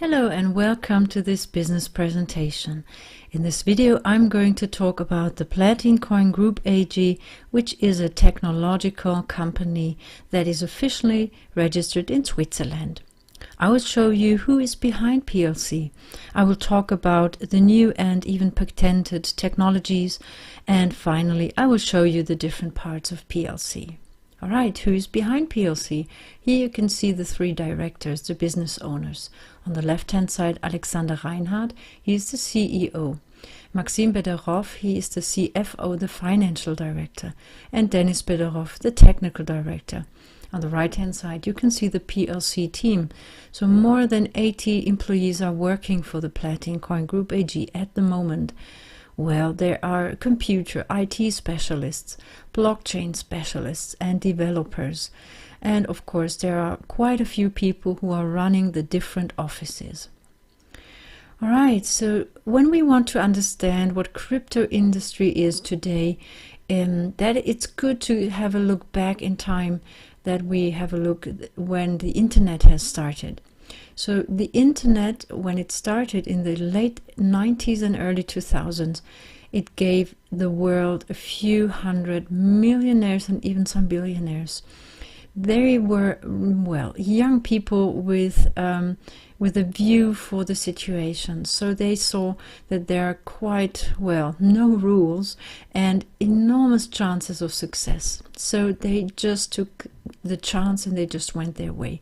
Hello and welcome to this business presentation. In this video I'm going to talk about the PlatinCoin Group AG, which is a technological company that is officially registered in Switzerland. I will show you who is behind PLC. I will talk about the new and even patented technologies, and finally I will show you the different parts of PLC. Alright, who is behind PLC? Here you can see the three directors, the business owners. On the left hand side, Alexander Reinhardt, he is the CEO. Maxim Bederov, he is the CFO, the financial director. And Dennis Bederov, the technical director. On the right hand side, you can see the PLC team. So more than 80 employees are working for the PlatinCoin Group AG at the moment. Well, there are computer IT specialists, blockchain specialists and developers. And of course, there are quite a few people who are running the different offices. All right, so when we want to understand what crypto industry is today, that it's good to have a look back in time, that we have a look when the internet has started. So the internet, when it started in the late 90s and early 2000s, it gave the world a few hundred millionaires and even some billionaires. They were, well, young people with a view for the situation. So they saw that there are quite, well, no rules and enormous chances of success. So they just took the chance and they just went their way.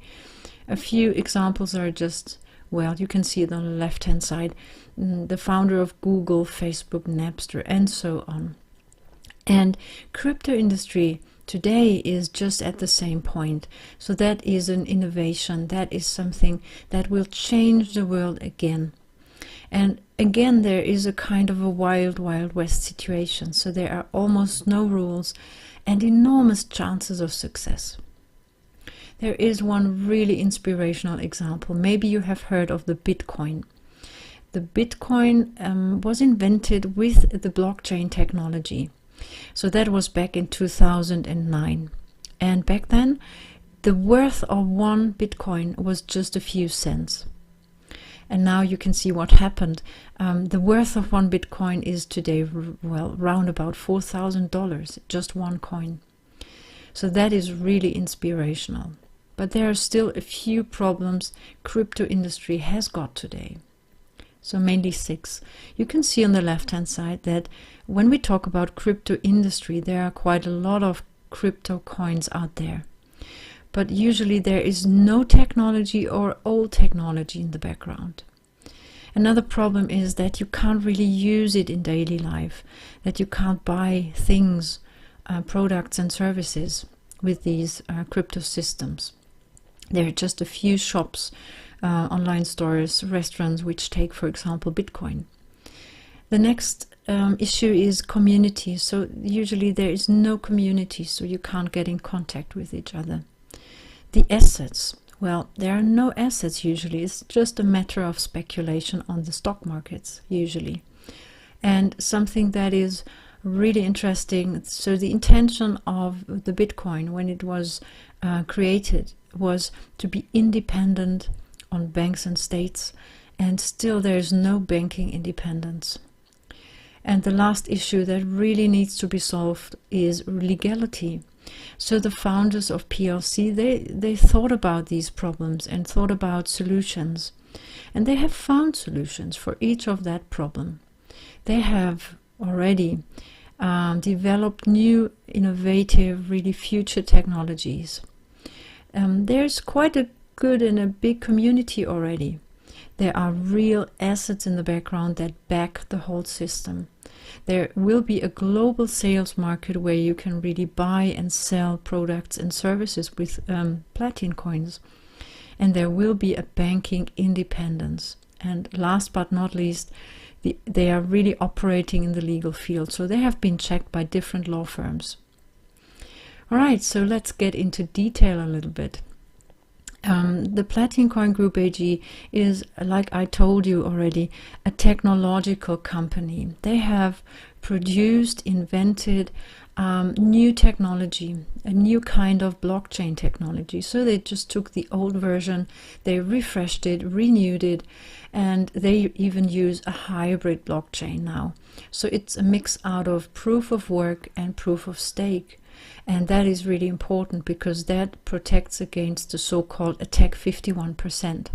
A few examples are just, well, you can see it on the left hand side, the founder of Google, Facebook, Napster, and so on. And crypto industry today is just at the same point. So that is an innovation, that is something that will change the world again. And again, there is a kind of a wild, wild west situation. So there are almost no rules and enormous chances of success. There is one really inspirational example. Maybe you have heard of the Bitcoin. The Bitcoin was invented with the blockchain technology. So that was back in 2009. And back then, the worth of one Bitcoin was just a few cents. And now you can see what happened. The worth of one Bitcoin is today, well, round about $4,000, just one coin. So that is really inspirational. But there are still a few problems crypto industry has got today. So mainly 6. You can see on the left hand side that when we talk about crypto industry, there are quite a lot of crypto coins out there. But usually there is no technology or old technology in the background. Another problem is that you can't really use it in daily life, that you can't buy things, products and services with these crypto systems. There are just a few shops, online stores, restaurants which take, for example, Bitcoin. The next issue is community. So usually there is no community, so you can't get in contact with each other. The assets. Well, there are no assets usually. It's just a matter of speculation on the stock markets usually. And something that is really interesting. So the intention of the Bitcoin when it was created was to be independent on banks and states, and still there is no banking independence. And the last issue that really needs to be solved is legality. So the founders of PLC, they thought about these problems and thought about solutions, and they have found solutions for each of that problem. They have already developed new, innovative, really future technologies. There's quite a good and a big community already. There are real assets in the background that back the whole system. There will be a global sales market where you can really buy and sell products and services with PlatinCoins. And there will be a banking independence. And last but not least, they are really operating in the legal field. So they have been checked by different law firms. All right, so let's get into detail a little bit. The PlatinCoin Group AG is, like I told you already, a technological company. They have produced, invented new technology, a new kind of blockchain technology. So they just took the old version, they refreshed it, renewed it, and they even use a hybrid blockchain now. So it's a mix out of proof of work and proof of stake. And that is really important because that protects against the so-called attack 51%.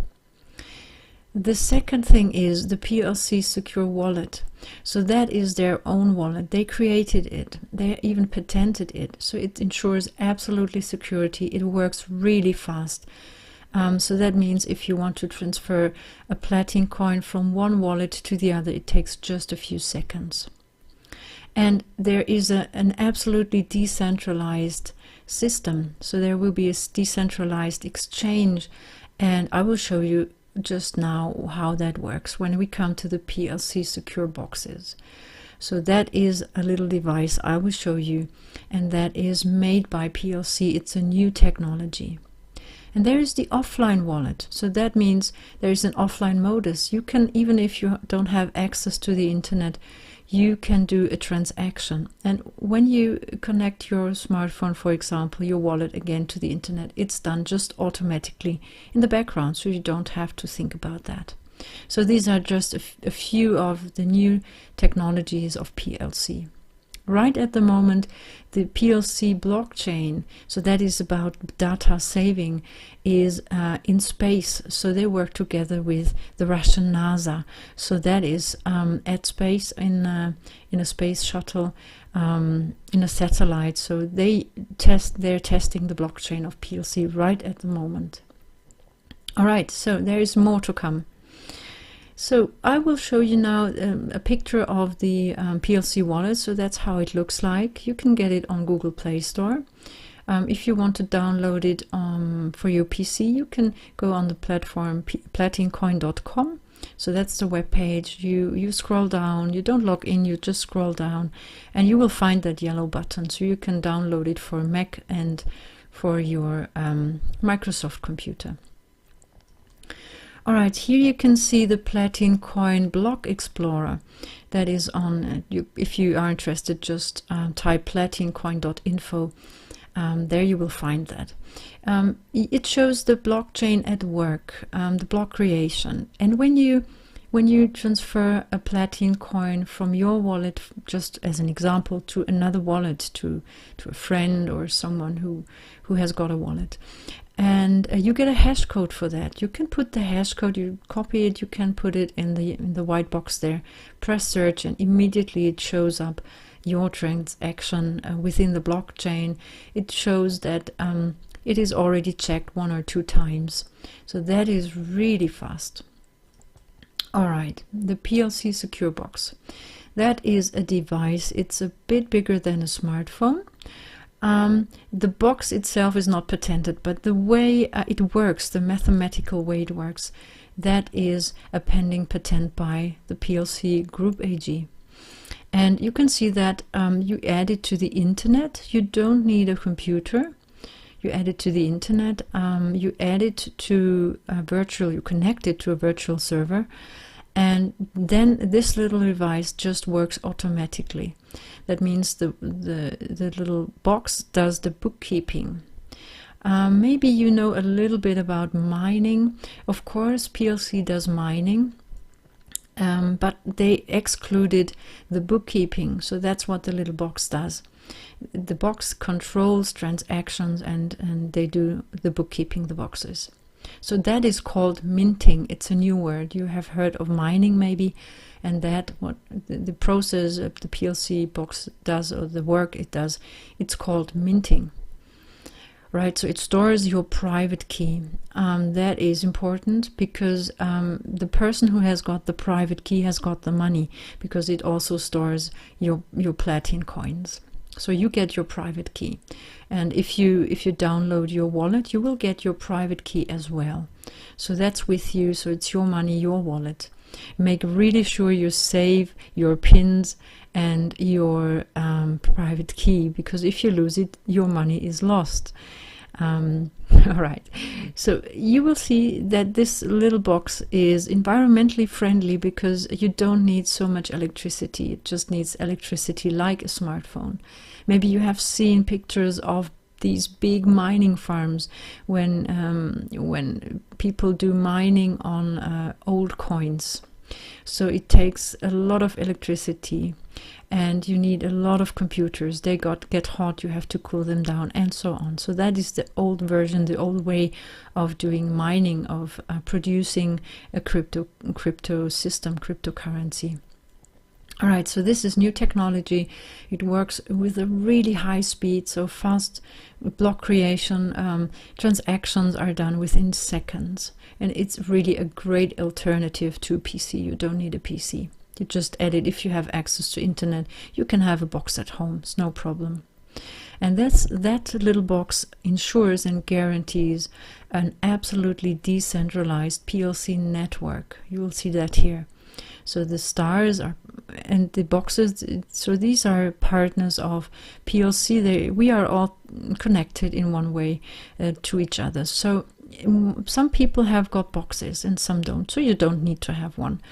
The second thing is the PLC secure wallet. So that is their own wallet. They created it. They even patented it. So it ensures absolutely security. It works really fast. So that means if you want to transfer a PlatinCoin from one wallet to the other, it takes just a few seconds. And there is an absolutely decentralized system. So there will be a decentralized exchange. And I will show you just now how that works when we come to the PLC secure boxes. So that is a little device I will show you, and that is made by PLC. It's a new technology. And there is the offline wallet. So that means there is an offline modus. You can, even if you don't have access to the internet, you can do a transaction. And when you connect your smartphone, for example, your wallet again to the internet, it's done just automatically in the background, so you don't have to think about that. So these are just a few of the new technologies of PLC. Right at the moment, the PLC blockchain, so that is about data saving, is in space. So they work together with the Russian NASA. So that is at space in a space shuttle, in a satellite. So they're testing the blockchain of PLC right at the moment. All right, so there is more to come. So I will show you now a picture of the PLC wallet. So that's how it looks like. You can get it on Google Play Store. If you want to download it for your PC, you can go on the platform PlatinCoin.com. So that's the web page. You scroll down. You don't log in. You just scroll down, and you will find that yellow button. So you can download it for Mac and for your Microsoft computer. All right, here you can see the PlatinCoin block explorer. That is on, if you are interested, just type platincoin.info. There you will find that. It shows the blockchain at work, the block creation. And when you transfer a PlatinCoin from your wallet, just as an example, to another wallet, to a friend or someone who has got a wallet, and you get a hash code for that. You can put the hash code, you copy it, you can put it in the white box there, press search, and immediately it shows up your transaction within the blockchain. It shows that it is already checked 1 or 2 times. So that is really fast. All right, the PLC secure box. That is a device. It's a bit bigger than a smartphone. The box itself is not patented, but the way it works, the mathematical way it works, that is a pending patent by the PLC Group AG. And you can see that you add it to the internet. You don't need a computer. You add it to the internet. You add it to a virtual, you connect it to a virtual server. And then this little device just works automatically. That means the little box does the bookkeeping. Maybe you know a little bit about mining. Of course, PLC does mining, but they excluded the bookkeeping. So that's what the little box does. The box controls transactions, and they do the bookkeeping, the boxes. So that is called minting. It's a new word. You have heard of mining maybe, and that what the process of the PLC box does, or the work it does, it's called minting. Right, so it stores your private key. That is important because the person who has got the private key has got the money, because it also stores your PlatinCoins. So you get your private key, and if you download your wallet, you will get your private key as well. So that's with you. So it's your money, your wallet. Make really sure you save your pins and your private key, because if you lose it, your money is lost. All right. So you will see that this little box is environmentally friendly because you don't need so much electricity. It just needs electricity like a smartphone. Maybe you have seen pictures of these big mining farms when people do mining on old coins. So it takes a lot of electricity, and you need a lot of computers. They get hot, you have to cool them down, and so on. So that is the old version, the old way of doing mining, of producing a crypto system, cryptocurrency. All right, so this is new technology. It works with a really high speed, so fast block creation. Transactions are done within seconds. And it's really a great alternative to a PC. You don't need a PC. You just add it. If you have access to internet, you can have a box at home. It's no problem. And that little box ensures and guarantees an absolutely decentralized PLC network. You will see that here. So the stars are, and the boxes, so these are partners of PLC. We are all connected in one way to each other. So some people have got boxes and some don't, so you don't need to have one.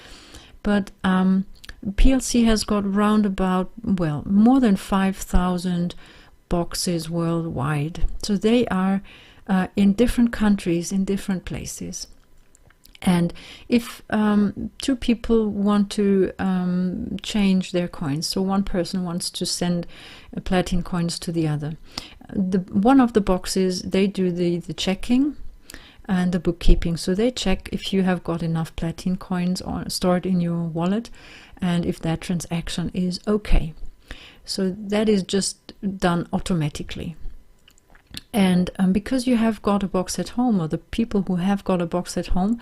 But PLC has got round about, well, more than 5,000 boxes worldwide. So they are in different countries, in different places. And if two people want to change their coins, so one person wants to send platin coins to the other, one of the boxes, they do the checking and the bookkeeping. So they check if you have got enough platin coins stored in your wallet and if that transaction is okay. So that is just done automatically. And because you have got a box at home, or the people who have got a box at home,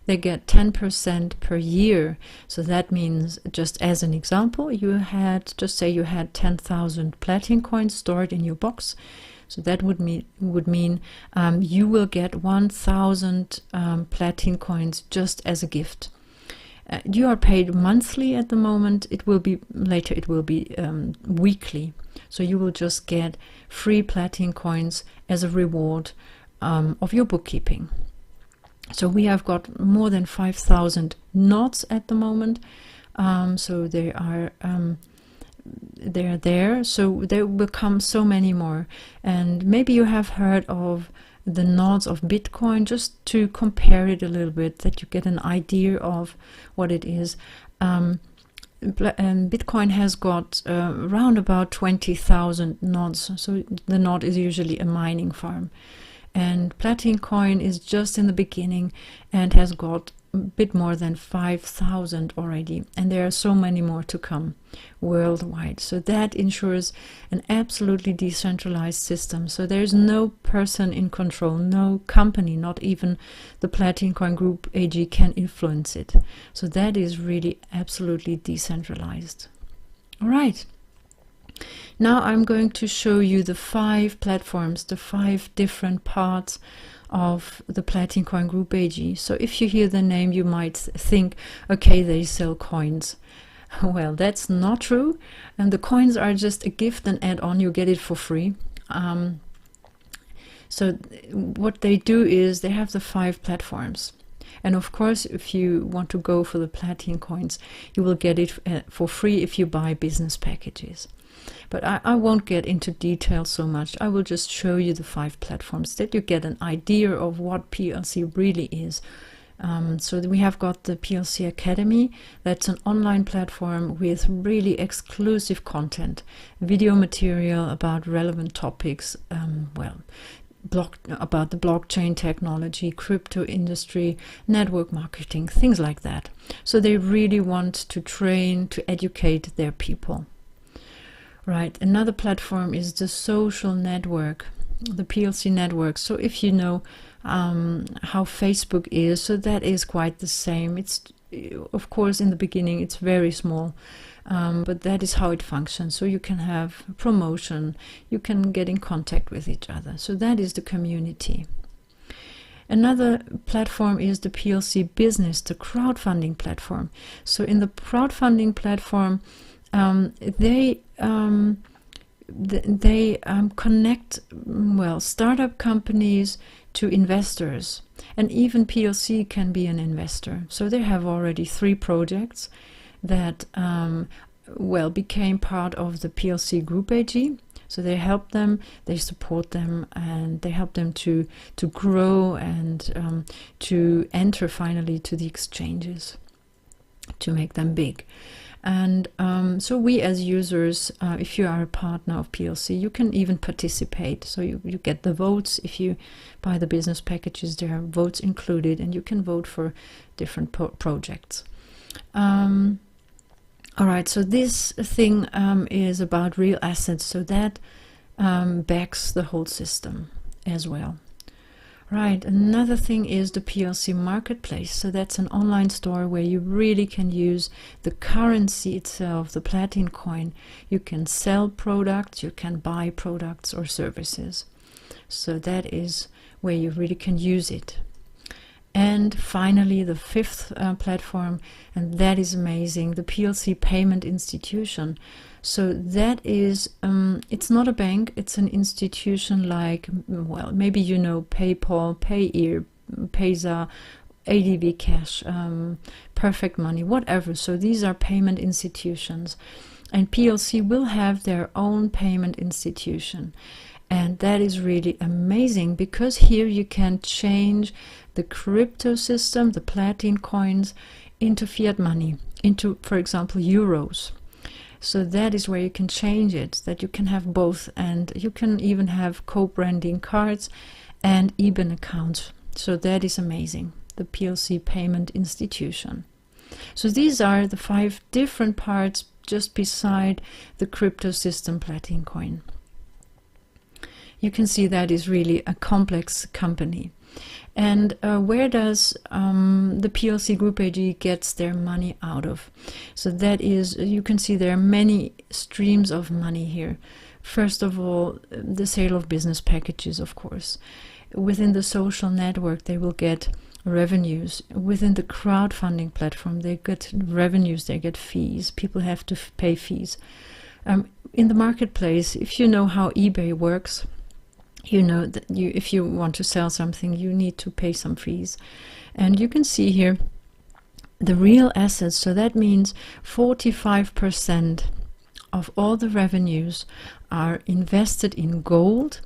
they get 10% per year. So that means, just as an example, you had, just say you had 10,000 platin coins stored in your box. So that would mean you will get 1,000 platin coins just as a gift. You are paid monthly at the moment. It will be later. It will be weekly. So you will just get free platin coins as a reward of your bookkeeping. So we have got more than 5,000 nods at the moment. So they are there. So there will come so many more. And maybe you have heard of the nodes of Bitcoin, just to compare it a little bit, that you get an idea of what it is. And Bitcoin has got around about 20,000 nodes. So the node is usually a mining farm. And PlatinCoin is just in the beginning and has got a bit more than 5,000 already. And there are so many more to come worldwide. So that ensures an absolutely decentralized system. So there's no person in control, no company, not even the PlatinCoin Group AG can influence it. So that is really absolutely decentralized. All right. Now I'm going to show you the 5 platforms, the 5 different parts of the PlatinCoin Group AG. So if you hear the name, you might think, okay, they sell coins. Well, that's not true. And the coins are just a gift and add-on. You get it for free. So what they do is they have the 5 platforms. And of course, if you want to go for the platin coins, you will get it for free if you buy business packages. But I won't get into detail so much. I will just show you the 5 platforms that you get an idea of what PLC really is. So we have got the PLC Academy. That's an online platform with really exclusive content, video material about relevant topics, about the blockchain technology, crypto industry, network marketing, things like that. So they really want to train, to educate their people. Right, another platform is the social network, the PLC network. So if you know how Facebook is, so that is quite the same. It's, of course, in the beginning it's very small, but that is how it functions. So you can have promotion, you can get in contact with each other. So that is the community. Another platform is the PLC Business, the crowdfunding platform. So in the crowdfunding platform, they connect, well, startup companies to investors. And even PLC can be an investor. So they have already 3 projects that became part of the PLC Group AG. So they help them, they support them, and they help them to grow and to enter finally to the exchanges, to make them big. And so we as users, if you are a partner of PLC, you can even participate. So you get the votes. If you buy the business packages, there are votes included, and you can vote for different projects. All right, so this thing is about real assets, so that backs the whole system as well. Right, another thing is the PLC marketplace. So that's an online store where you really can use the currency itself, the PlatinCoin. You can sell products, you can buy products or services. So that is where you really can use it. And finally, the 5th platform, and that is amazing, the PLC payment institution. So that is, it's not a bank, it's an institution like, well, maybe you know PayPal, Payeer, Payza, ADB Cash, Perfect Money, whatever. So these are payment institutions. And PLC will have their own payment institution. And that is really amazing, because here you can change the crypto system, the PlatinCoins, into fiat money, into, for example, euros. So that is where you can change it, that you can have both, and you can even have co-branding cards and IBAN accounts. So that is amazing, the PLC payment institution. So these are the 5 different parts just beside the crypto system PlatinCoin. You can see that is really a complex company. And where does the PLC Group AG gets their money out of? So that is, you can see there are many streams of money here. First of all, the sale of business packages, of course. Within the social network, they will get revenues. Within the crowdfunding platform, they get revenues, they get fees. People have to pay fees. In the marketplace, if you know how eBay works, you know that if you want to sell something, you need to pay some fees. And you can see here the real assets. So that means 45% of all the revenues are invested in gold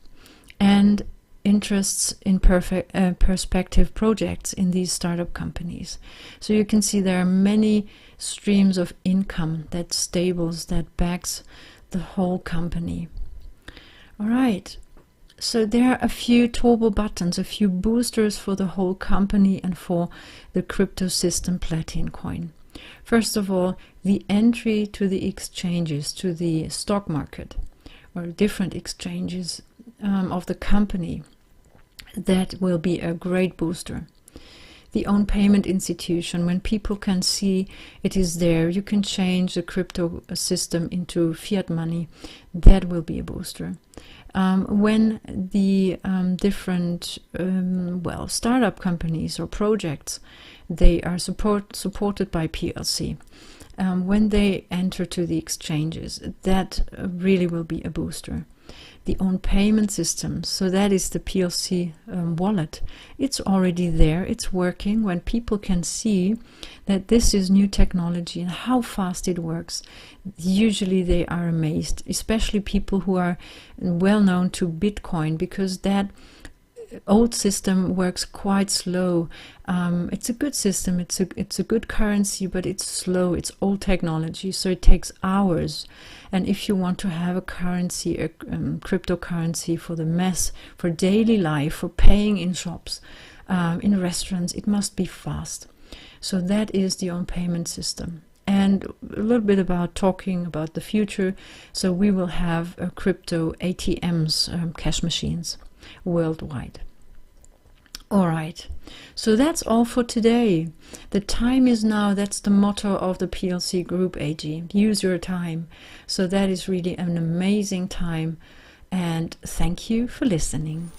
and interests in perspective projects in these startup companies. So you can see there are many streams of income that stables, that backs the whole company. All right. So there are a few turbo buttons, a few boosters for the whole company and for the crypto system PlatinCoin. First of all, the entry to the exchanges, to the stock market or different exchanges of the company. That will be a great booster. The own payment institution, when people can see it is there, you can change the crypto system into fiat money. That will be a booster. When the different startup companies or projects, they are supported by PLC. When they enter to the exchanges, that really will be a booster. The own payment system, so that is the PLC wallet. It's already there, it's working. When people can see that this is new technology and how fast it works, usually they are amazed, especially people who are well known to Bitcoin, because that old system works quite slow. It's a good system, it's a good currency, but it's slow, it's old technology, so it takes hours. And if you want to have a currency, a cryptocurrency for the mass, for daily life, for paying in shops, in restaurants, it must be fast. So that is the own payment system. And a little bit about talking about the future. So we will have crypto ATMs, cash machines, worldwide. All right, so that's all for today. The time is now. That's the motto of the PLC Group AG. Use your time. So that is really an amazing time. And thank you for listening.